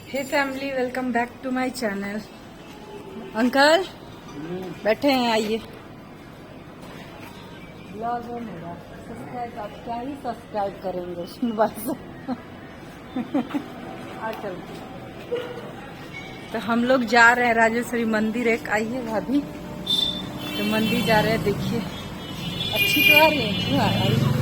Hey family, welcome back to my channel. Uncle बैठे हैं, आइए। ब्लॉग है मेरा, सब्सक्राइब आप क्या ही सब्सक्राइब करेंगे उसमें बस। आ चल। तो हम लोग जा रहे हैं राजेश्वरी मंदिर, एक आइए भाभी। तो मंदिर जा रहे हैं, देखिए अच्छी तो आ रही है, क्यों आ रही है?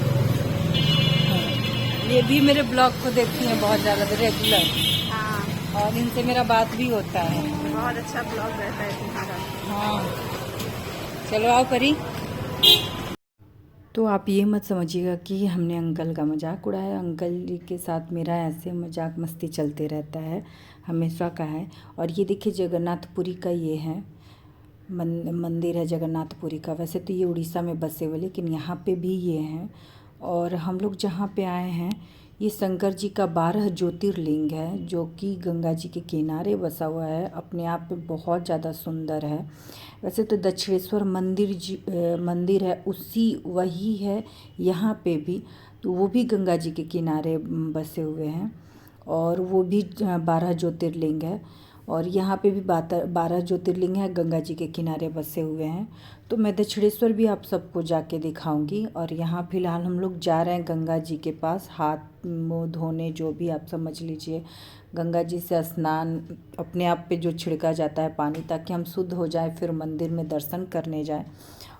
ये भी मेरे ब्लॉग को देखती हैं बहुत ज़्यादा रेगुलर। हाँ, और इनसे मेरा बात भी होता है। बहुत अच्छा ब्लॉग रहता है तुम्हारा। हाँ, चलो आओ परी। तो आप ये मत समझिएगा कि हमने अंकल का मजाक उड़ाया। अंकल जी के साथ मेरा ऐसे मजाक मस्ती चलते रहता है, हमेशा का है। और ये देखिए जगन्नाथपुरी का ये है मंदिर है जगन्नाथपुरी का। वैसे तो ये उड़ीसा में बसे हुए, लेकिन यहाँ पे भी ये हैं। और हम लोग जहाँ पे आए हैं, ये शंकर जी का 12 ज्योतिर्लिंग है, जो कि गंगा जी के किनारे बसा हुआ है। अपने आप में बहुत ज़्यादा सुंदर है। वैसे तो दक्षिणेश्वर मंदिर है, उसी वही है यहाँ पे भी। तो वो भी गंगा जी के किनारे बसे हुए हैं, और वो भी 12 ज्योतिर्लिंग है। और यहाँ पे भी 12 ज्योतिर्लिंग है, गंगा जी के किनारे बसे हुए हैं। तो मैं दक्षिणेश्वर भी आप सबको जाके दिखाऊंगी। और यहाँ फ़िलहाल हम लोग जा रहे हैं गंगा जी के पास हाथ मुँह धोने, जो भी आप समझ लीजिए। गंगा जी से स्नान, अपने आप पे जो छिड़का जाता है पानी, ताकि हम शुद्ध हो जाए, फिर मंदिर में दर्शन करने जाए।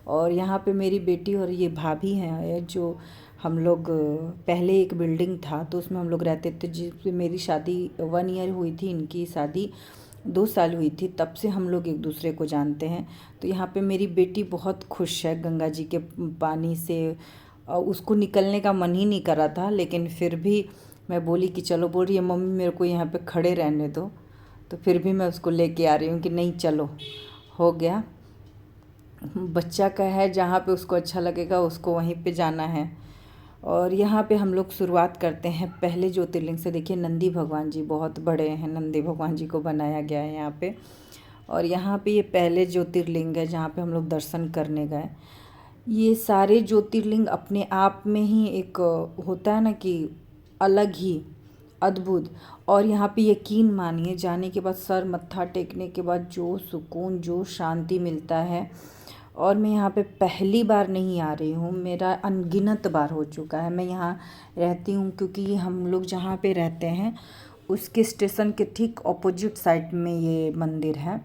और यहाँ पे मेरी बेटी और ये भाभी हैं, जो हम लोग पहले एक बिल्डिंग था तो उसमें हम लोग रहते थे, जिसमें मेरी शादी 1 ईयर हुई थी, इनकी शादी 2 साल हुई थी। तब से हम लोग एक दूसरे को जानते हैं। तो यहाँ पे मेरी बेटी बहुत खुश है गंगा जी के पानी से। उसको निकलने का मन ही नहीं कर रहा था, लेकिन फिर भी मैं बोली कि चलो, बोल रही है मम्मी मेरे को यहाँ पे खड़े रहने दो। तो फिर भी मैं उसको लेके आ रही हूँ कि नहीं चलो, हो गया। बच्चा का है, जहाँ पे उसको अच्छा लगेगा उसको वहीं पे जाना है। और यहाँ पे हम लोग शुरुआत करते हैं पहले ज्योतिर्लिंग से। देखिए नंदी भगवान जी बहुत बड़े हैं, नंदी भगवान जी को बनाया गया है यहाँ पे। और यहाँ पे ये पहले ज्योतिर्लिंग है जहाँ पे हम लोग दर्शन करने गए। ये सारे ज्योतिर्लिंग अपने आप में ही एक होता है ना कि अलग ही अद्भुत। और यहाँ पे यकीन मानिए, जाने के बाद सर मत्था टेकने के बाद जो सुकून, जो शांति मिलता है। और मैं यहाँ पे पहली बार नहीं आ रही हूँ, मेरा अनगिनत बार हो चुका है। मैं यहाँ रहती हूँ क्योंकि हम लोग जहाँ पे रहते हैं उसके स्टेशन के ठीक ऑपोजिट साइड में ये मंदिर है।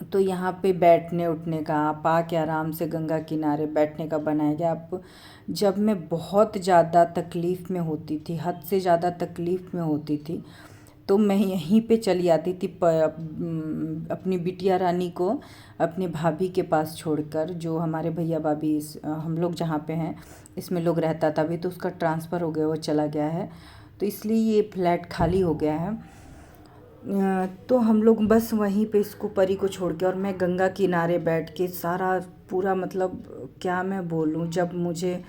तो यहाँ पे बैठने उठने का, आप आके आराम से गंगा किनारे बैठने का बनाया गया। आप जब मैं बहुत ज़्यादा तकलीफ़ में होती थी, हद से ज़्यादा तकलीफ़ में होती थी, तो मैं यहीं पे चली आती थी अपनी बिटिया रानी को अपने भाभी के पास छोड़कर। जो हमारे भैया भाभी हम लोग जहाँ पे हैं इसमें लोग रहता था, अभी तो उसका ट्रांसफ़र हो गया, वो चला गया है, तो इसलिए ये फ्लैट खाली हो गया है। तो हम लोग बस वहीं पे इसको परी को छोड़ के, और मैं गंगा किनारे बैठ के सारा पूरा, मतलब क्या मैं बोलूँ, जब मुझे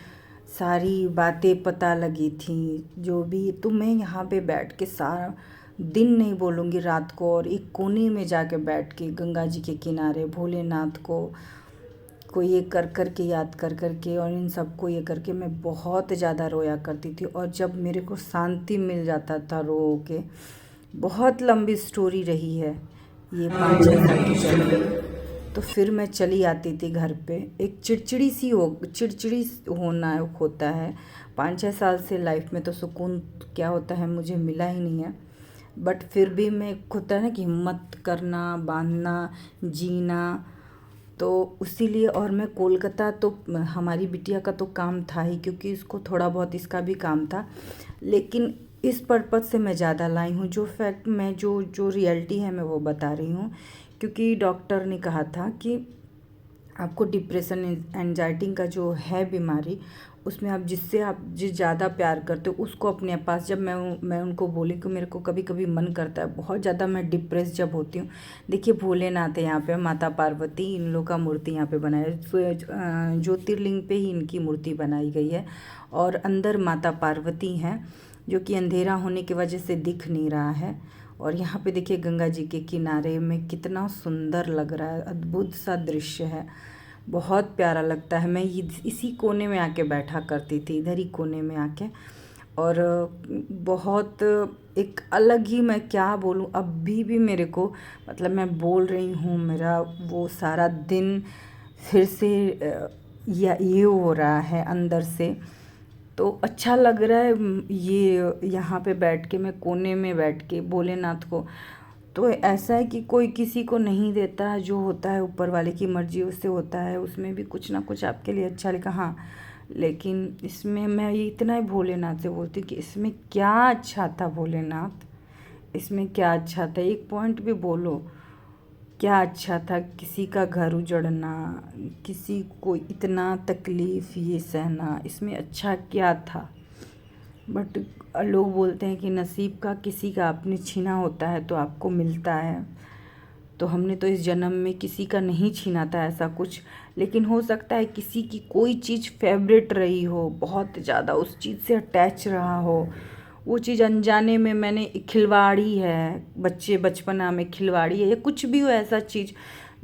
सारी बातें पता लगी थी जो भी, तो मैं यहाँ पे बैठ के सारा दिन नहीं बोलूँगी, रात को, और एक कोने में जाके बैठ के गंगा जी के किनारे भोलेनाथ को ये कर कर के, याद कर कर के, और इन सबको ये करके मैं बहुत ज़्यादा रोया करती थी। और जब मेरे को शांति मिल जाता था रो के, बहुत लंबी स्टोरी रही है ये 5-6 साल की चली, तो फिर मैं चली आती थी घर पे। एक चिड़चिड़ी होना होता है। 5-6 साल से लाइफ में तो सुकून क्या होता है मुझे मिला ही नहीं है। बट फिर भी मैं, होता है ना कि हिम्मत करना, बांधना, जीना, तो उसीलिए। और मैं कोलकाता, तो हमारी बिटिया का तो काम था ही, क्योंकि इसको थोड़ा बहुत इसका भी काम था, लेकिन इस पर्पज़ से मैं ज़्यादा लाई हूँ। जो फैक्ट मैं, जो जो रियलिटी है मैं वो बता रही हूँ, क्योंकि डॉक्टर ने कहा था कि आपको डिप्रेशन एंजाइटी का जो है बीमारी, उसमें आप जिस ज़्यादा प्यार करते हो उसको अपने पास। जब मैं उनको बोली कि मेरे को कभी कभी मन करता है बहुत ज़्यादा, मैं डिप्रेस जब होती हूँ। देखिए भोलेनाथ है यहाँ पे, माता पार्वती, इन लोग का मूर्ति यहाँ पे बनाया है, ज्योतिर्लिंग पे ही इनकी मूर्ति बनाई गई है। और अंदर माता पार्वती हैं, जो कि अंधेरा होने की वजह से दिख नहीं रहा है। और यहाँ पे देखिए गंगा जी के किनारे में कितना सुंदर लग रहा है, अद्भुत सा दृश्य है, बहुत प्यारा लगता है। मैं इसी कोने में आके बैठा करती थी, इधर ही कोने में आके। और बहुत एक अलग ही, मैं क्या बोलूँ, अभी भी मेरे को मतलब मैं बोल रही हूँ, मेरा वो सारा दिन फिर से या ये हो रहा है अंदर से। तो अच्छा लग रहा है ये यहाँ पे बैठ के, मैं कोने में बैठ के भोलेनाथ को। तो ऐसा है कि कोई किसी को नहीं देता है, जो होता है ऊपर वाले की मर्जी उससे होता है, उसमें भी कुछ ना कुछ आपके लिए अच्छा लिखा। हाँ, लेकिन इसमें मैं ये इतना ही भोलेनाथ से बोलती हूँ कि इसमें क्या अच्छा था भोलेनाथ, इसमें क्या अच्छा था, एक पॉइंट भी बोलो क्या अच्छा था। किसी का घर उजड़ना, किसी को इतना तकलीफ़ ये सहना, इसमें अच्छा क्या था। बट लोग बोलते हैं कि नसीब का किसी का आपने छीना होता है तो आपको मिलता है। तो हमने तो इस जन्म में किसी का नहीं छीना था ऐसा कुछ, लेकिन हो सकता है किसी की कोई चीज़ फेवरेट रही हो, बहुत ज़्यादा उस चीज़ से अटैच रहा हो। वो चीज़ अनजाने में मैंने खिलवाड़ी है, बच्चे बचपना में खिलवाड़ी है, या कुछ भी हो ऐसा चीज़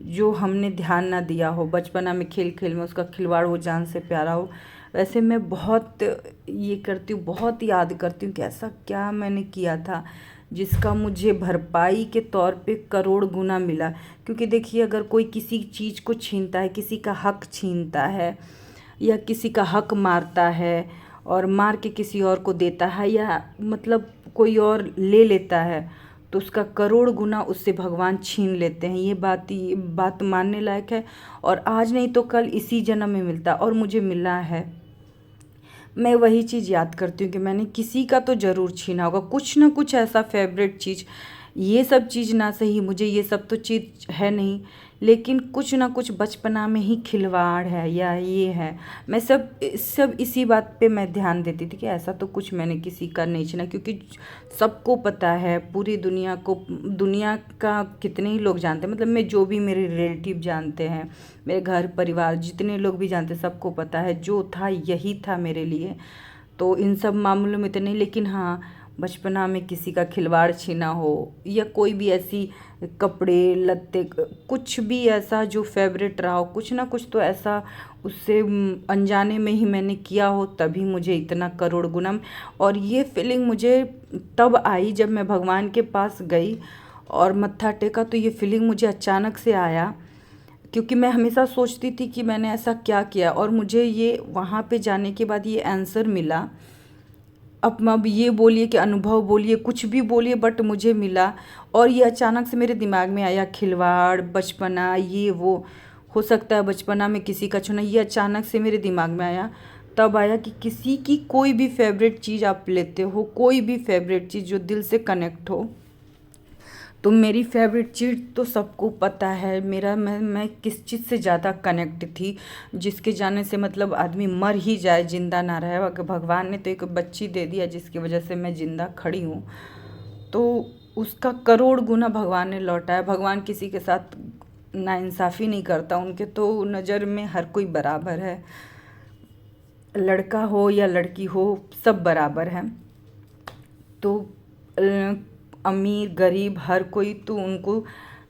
जो हमने ध्यान ना दिया हो, बचपना में खेल खेल में उसका खिलवाड़ हो, जान से प्यारा हो। वैसे मैं बहुत ये करती हूँ, बहुत याद करती हूँ कि ऐसा क्या मैंने किया था जिसका मुझे भरपाई के तौर पे करोड़ गुना मिला। क्योंकि देखिए, अगर कोई किसी चीज़ को छीनता है, किसी का हक छीनता है या किसी का हक मारता है और मार के किसी और को देता है, या मतलब कोई और ले लेता है, तो उसका करोड़ गुना उससे भगवान छीन लेते हैं। ये बात मानने लायक है। और आज नहीं तो कल इसी जन्म में मिलता, और मुझे मिला है। मैं वही चीज़ याद करती हूँ कि मैंने किसी का तो ज़रूर छीना होगा, कुछ ना कुछ ऐसा फेवरेट चीज़। ये सब चीज़ ना सही, मुझे ये सब तो चीज़ है नहीं, लेकिन कुछ ना कुछ बचपना में ही खिलवाड़ है या ये है। मैं सब इसी बात पे मैं ध्यान देती थी कि ऐसा तो कुछ मैंने किसी का नहीं छीना, क्योंकि सबको पता है, पूरी दुनिया का कितने ही लोग जानते हैं, मतलब मैं जो भी मेरे रिलेटिव जानते हैं, मेरे घर परिवार जितने लोग भी जानते हैं, सबको पता है जो था यही था मेरे लिए। तो इन सब मामलों में तो नहीं, लेकिन हाँ, बचपना में किसी का खिलवाड़ छीना हो या कोई भी ऐसी कपड़े लत्ते कुछ भी ऐसा जो फेवरेट रहा हो, कुछ ना कुछ तो ऐसा उससे अनजाने में ही मैंने किया हो, तभी मुझे इतना करोड़ गुना। और ये फीलिंग मुझे तब आई जब मैं भगवान के पास गई और मत्था टेका, तो ये फीलिंग मुझे अचानक से आया, क्योंकि मैं हमेशा सोचती थी कि मैंने ऐसा क्या किया, और मुझे ये वहाँ पे जाने के बाद ये आंसर मिला। अब ये बोलिए कि अनुभव बोलिए, कुछ भी बोलिए, बट मुझे मिला। और ये अचानक से मेरे दिमाग में आया, खिलवाड़, बचपना, ये वो, हो सकता है बचपना में किसी का छूना, ये अचानक से मेरे दिमाग में आया। तब आया कि किसी की कोई भी फेवरेट चीज़ आप लेते हो, कोई भी फेवरेट चीज़ जो दिल से कनेक्ट हो। तो मेरी फेवरेट चीज़ तो सबको पता है, मेरा मैं किस चीज़ से ज़्यादा कनेक्ट थी, जिसके जाने से मतलब आदमी मर ही जाए, ज़िंदा ना रहे। अगर भगवान ने तो एक बच्ची दे दिया जिसकी वजह से मैं ज़िंदा खड़ी हूँ, तो उसका करोड़ गुना भगवान ने लौटाया। भगवान किसी के साथ नाइंसाफ़ी नहीं करता, उनके तो नज़र में हर कोई बराबर है, लड़का हो या लड़की हो, सब बराबर हैं। तो अमीर गरीब हर कोई, तो उनको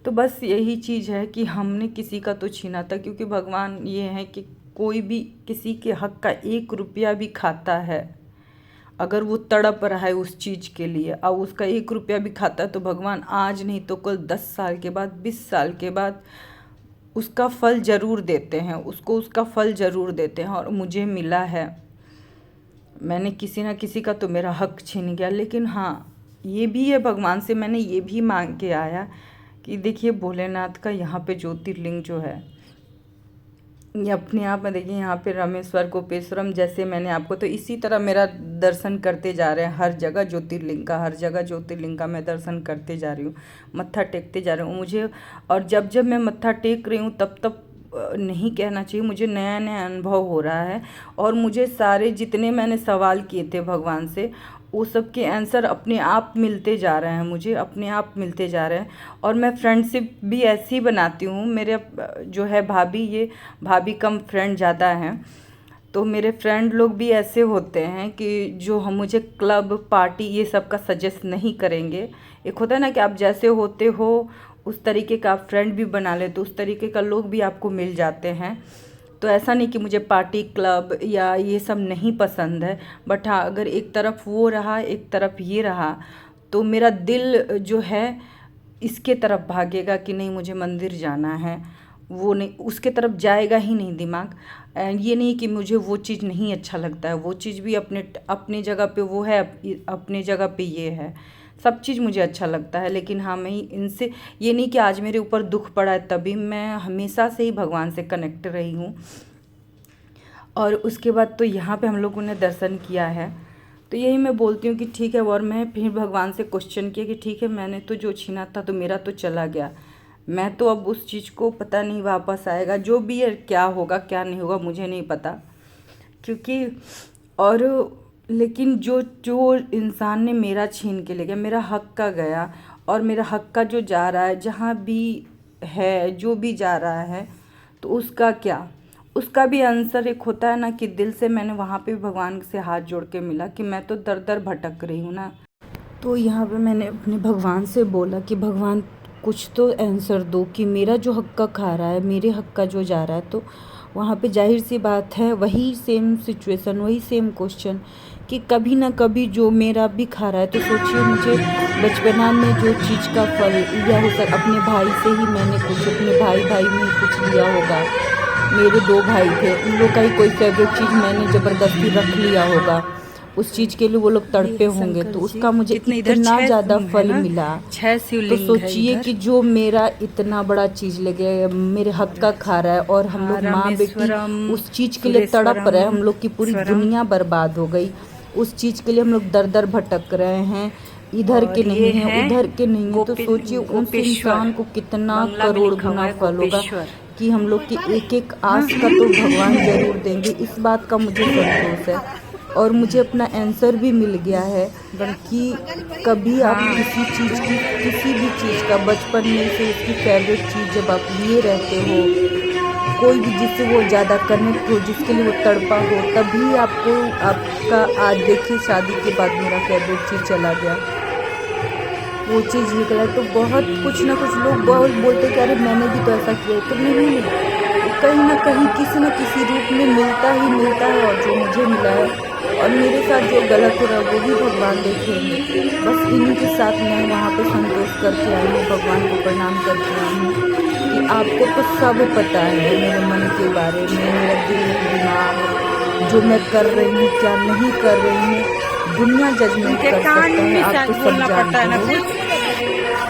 तो बस यही चीज़ है कि हमने किसी का तो छीना था, क्योंकि भगवान ये है कि कोई भी किसी के हक का 1 रुपया भी खाता है, अगर वो तड़प रहा है उस चीज़ के लिए और उसका 1 रुपया भी खाता है, तो भगवान आज नहीं तो कल 10 साल के बाद, 20 साल के बाद उसका फल ज़रूर देते हैं, उसको उसका फल ज़रूर देते हैं। और मुझे मिला है, मैंने किसी ना किसी का तो मेरा हक छीन गया। लेकिन हाँ, ये भी है, भगवान से मैंने ये भी मांग के आया कि देखिए, भोलेनाथ का यहाँ पे ज्योतिर्लिंग जो है, ये अपने आप में देखिए, यहाँ पे रामेश्वर गोपेश्वरम, जैसे मैंने आपको, तो इसी तरह मेरा दर्शन करते जा रहे हैं, हर जगह ज्योतिर्लिंग का, हर जगह ज्योतिर्लिंग का मैं दर्शन करते जा रही हूँ, मत्था टेकते जा रही हूँ मुझे। और जब जब मैं मत्था टेक रही हूँ, तब तब नहीं कहना चाहिए, मुझे नया नया अनुभव हो रहा है। और मुझे सारे जितने मैंने सवाल किए थे भगवान से, वो सब के आंसर अपने आप मिलते जा रहे हैं, मुझे अपने आप मिलते जा रहे हैं। और मैं फ्रेंडशिप भी ऐसी बनाती हूँ, मेरे जो है भाभी, ये भाभी कम फ्रेंड ज़्यादा हैं, तो मेरे फ्रेंड लोग भी ऐसे होते हैं कि जो हम मुझे क्लब पार्टी ये सब का सजेस्ट नहीं करेंगे। एक होता है ना कि आप जैसे होते हो उस तरीके का आप फ्रेंड भी बना लेते, तो उस तरीके का लोग भी आपको मिल जाते हैं। तो ऐसा नहीं कि मुझे पार्टी क्लब या ये सब नहीं पसंद है, बट हाँ अगर एक तरफ वो रहा एक तरफ ये रहा तो मेरा दिल जो है इसके तरफ भागेगा कि नहीं मुझे मंदिर जाना है, वो नहीं उसके तरफ जाएगा ही नहीं दिमाग। एंड ये नहीं कि मुझे वो चीज़ नहीं अच्छा लगता है, वो चीज़ भी अपने अपनी जगह पे वो है, अपनी जगह पे ये है, सब चीज़ मुझे अच्छा लगता है। लेकिन हाँ मैं इनसे ये नहीं कि आज मेरे ऊपर दुख पड़ा है तभी, मैं हमेशा से ही भगवान से कनेक्ट रही हूँ। और उसके बाद तो यहाँ पे हम लोगों ने दर्शन किया है, तो यही मैं बोलती हूँ कि ठीक है। और मैं फिर भगवान से क्वेश्चन किया कि ठीक है मैंने तो जो छीना था तो मेरा तो चला गया, मैं तो अब उस चीज़ को पता नहीं वापस आएगा, जो भी है क्या होगा क्या नहीं होगा मुझे नहीं पता, क्योंकि और लेकिन जो जो इंसान ने मेरा छीन के ले गया, मेरा हक का गया, और मेरा हक का जो जा रहा है जहाँ भी है जो भी जा रहा है तो उसका क्या, उसका भी आंसर एक होता है ना कि दिल से मैंने वहाँ पे भगवान से हाथ जोड़ के मिला कि मैं तो दर दर भटक रही हूँ ना। तो यहाँ पे मैंने अपने भगवान से बोला कि भगवान कुछ तो आंसर दो कि मेरा जो हक का खा रहा है, मेरे हक का जो जा रहा है, तो वहाँ पे जाहिर सी बात है वही सेम सिचुएशन, वही सेम क्वेश्चन कि कभी ना कभी जो मेरा भी खा रहा है। तो सोचिए मुझे बचपना में जो चीज़ का फल लिया हो सक अपने भाई से ही मैंने कुछ अपने भाई में ही कुछ लिया होगा, मेरे 2 भाई थे उन लोग का ही कोई फेवरेट चीज़ मैंने ज़बरदस्ती रख लिया होगा, उस चीज़ के लिए वो लोग तड़पे होंगे, तो उसका मुझे इतना ज़्यादा फल मिला। तो सोचिए कि जो मेरा इतना बड़ा चीज़ ले गए, मेरे हक का खा रहा है, और हम लोग माँ बेटी उस चीज़ के लिए तड़प रहे हैं, हम लोग की पूरी दुनिया बर्बाद हो गई, उस चीज़ के लिए हम लोग दर दर भटक रहे हैं, इधर के नहीं है उधर के नहीं है। तो सोचिए उस इंसान को कितना करोड़ गुना फल होगा कि हम लोग की एक एक आस का तो भगवान जरूर देंगे, इस बात का मुझे संतोष है। और मुझे अपना आंसर भी मिल गया है कि कभी आप किसी चीज़ की किसी भी चीज़ का बचपन में से उसकी फेवरेट चीज़ जब आप लिए रहते हो, कोई भी जिससे वो ज़्यादा कनेक्ट हो, जिसके लिए वो तड़पा हो, तभी आपको आपका आज देखिए शादी के बाद मेरा फेवरेट चीज़ चला गया, वो चीज़ निकला। तो बहुत कुछ ना कुछ लोग बहुत बोलते कि अरे मैंने भी तो ऐसा किया है, तो नहीं कहीं ना कहीं किसी न किसी रूप में मिलता ही मिलता है। और जो मुझे मिला है और मेरे साथ जो गलत हो रहा है वो भी भगवान देखेंगे। बस इन्हीं के साथ मैं वहाँ पे संतोष करके आई हूँ, भगवान को प्रणाम करके आई हूँ कि आपको तो सब पता है मेरे मन के बारे में, मेरा दिल दिमाग जो मैं कर रही हूँ क्या नहीं कर रही हूँ, दुनिया जजमेंट कर सकता है, आप तो सब जानते हो,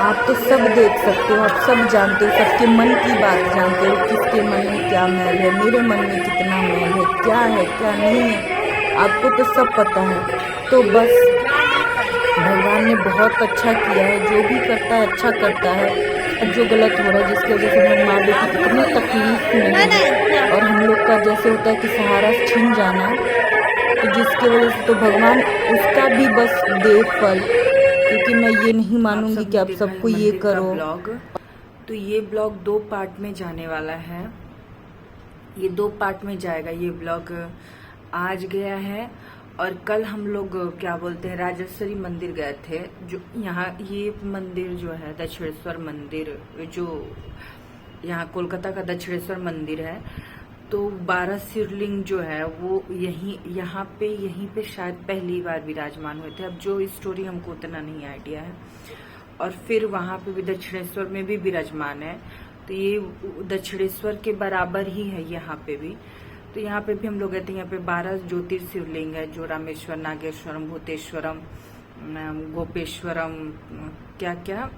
आप तो सब देख सकते हो, आप सब जानते हो, सबके मन की बात जानते हो, किसके मन में क्या मैल है, मेरे मन में कितना मैल है क्या नहीं है, आपको तो सब पता है। तो बस भगवान ने बहुत अच्छा किया है, जो भी करता है अच्छा करता है, और जो गलत हो रहा है जिसकी वजह से हम माँ बेटी इतनी तकलीफ में है, और हम लोग का जैसे होता है कि सहारा छीन जाना, तो जिसकी वजह से तो भगवान उसका भी बस दे फल, क्योंकि मैं ये नहीं मानूंगी कि आप सबको ये करो। तो ये ब्लॉग 2 पार्ट में जाने वाला है, ये 2 पार्ट में जाएगा। ये ब्लॉग आज गया है और कल हम लोग क्या बोलते हैं राजेश्वरी मंदिर गए थे, जो यहाँ ये मंदिर जो है दक्षिणेश्वर मंदिर, जो यहाँ कोलकाता का दक्षिणेश्वर मंदिर है। तो 12 शिवलिंग जो है वो यहाँ पे शायद पहली बार विराजमान हुए थे। अब जो स्टोरी हमको उतना नहीं आइडिया है। और फिर वहाँ पे भी दक्षिणेश्वर में भी विराजमान है, तो ये दक्षिणेश्वर के बराबर ही है यहाँ पे भी। तो यहाँ पे भी हम लोग गए थे। यहाँ पे 12 ज्योतिर् शिवलिंग है, जो रामेश्वर, नागेश्वरम, भूतेश्वरम, गोपेश्वरम, क्या क्या,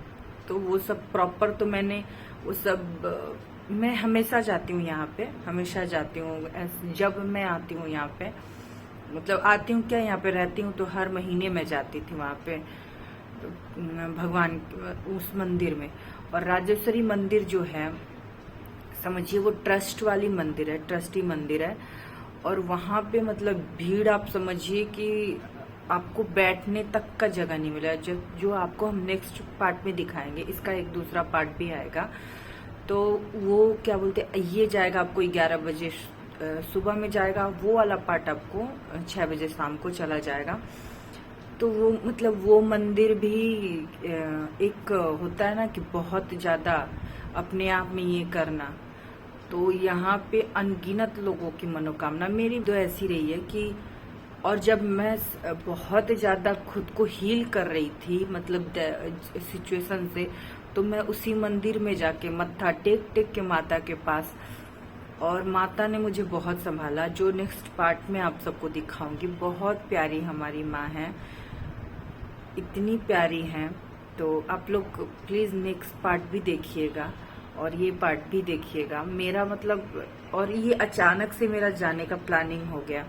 तो वो सब प्रॉपर तो मैंने वो सब मैं हमेशा जाती हूँ यहाँ पे, हमेशा जाती हूँ। जब मैं आती हूँ यहाँ पे, मतलब आती हूँ क्या, यहाँ पे रहती हूँ, तो हर महीने में जाती थी वहाँ पे भगवान उस मंदिर में। और राजेश्वरी मंदिर जो है समझिए वो ट्रस्ट वाली मंदिर है, ट्रस्टी मंदिर है। और वहाँ पे मतलब भीड़ आप समझिए कि आपको बैठने तक का जगह नहीं मिला, जो आपको हम नेक्स्ट पार्ट में दिखाएंगे। इसका एक दूसरा पार्ट भी आएगा, तो वो क्या बोलते हैं ये जाएगा आपको 11 बजे सुबह में जाएगा, वो वाला पार्ट आपको 6 बजे शाम को चला जाएगा। तो वो मतलब वो मंदिर भी एक होता है ना कि बहुत ज्यादा अपने आप में ये करना, तो यहाँ पे अनगिनत लोगों की मनोकामना, मेरी तो ऐसी रही है कि, और जब मैं बहुत ज़्यादा खुद को हील कर रही थी मतलब सिचुएशन से, तो मैं उसी मंदिर में जाके मत्था टेक टेक के माता के पास, और माता ने मुझे बहुत संभाला, जो नेक्स्ट पार्ट में आप सबको दिखाऊंगी। बहुत प्यारी हमारी माँ है, इतनी प्यारी हैं। तो आप लोग प्लीज़ नेक्स्ट पार्ट भी देखिएगा और ये पार्ट भी देखिएगा। मेरा मतलब, और ये अचानक से मेरा जाने का प्लानिंग हो गया।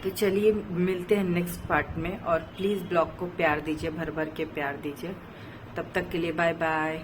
तो चलिए मिलते हैं नेक्स्ट पार्ट में, और प्लीज़ ब्लॉग को प्यार दीजिए, भर भर के प्यार दीजिए। तब तक के लिए बाय बाय।